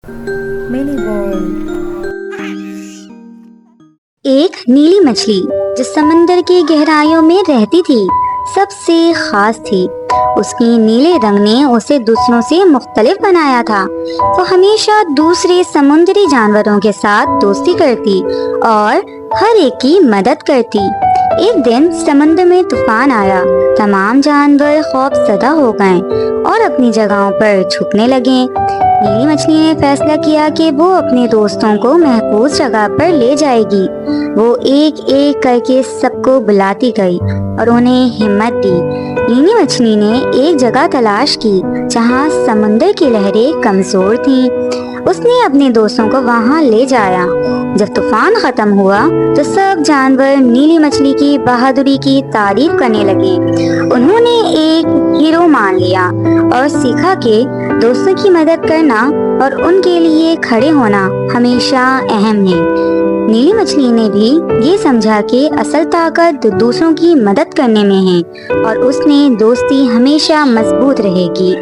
Mini world. ایک نیلی مچھلی جو سمندر کی گہرائیوں میں رہتی تھی سب سے خاص تھی۔ اس کی نیلے رنگ نے اسے دوسروں سے مختلف بنایا تھا۔ وہ ہمیشہ دوسرے سمندری جانوروں کے ساتھ دوستی کرتی اور ہر ایک کی مدد کرتی۔ ایک دن سمندر میں طوفان آیا، تمام جانور خوف زدہ ہو گئے اور اپنی جگہوں پر چھپنے لگے۔ نیلی مچھلی نے فیصلہ کیا کہ وہ اپنے دوستوں کو محفوظ جگہ پر لے جائے گی۔ وہ ایک ایک کر کے سب کو بلاتی گئی اور انہیں ہمت دی۔ نیلی مچھلی نے ایک جگہ تلاش کی جہاں سمندر کی لہریں کمزور تھیں۔ اس نے اپنے دوستوں کو وہاں لے جایا۔ جب طوفان ختم ہوا تو سب جانور نیلی مچھلی کی بہادری کی تعریف کرنے لگے۔ انہوں نے ایک ہیرو مان لیا اور سیکھا کہ دوستوں کی مدد کرنا اور ان کے لیے کھڑے ہونا ہمیشہ اہم ہے۔ نیلی مچھلی نے بھی یہ سمجھا کہ اصل طاقت دوسروں کی مدد کرنے میں ہے اور اس نے دوستی ہمیشہ مضبوط رہے گی۔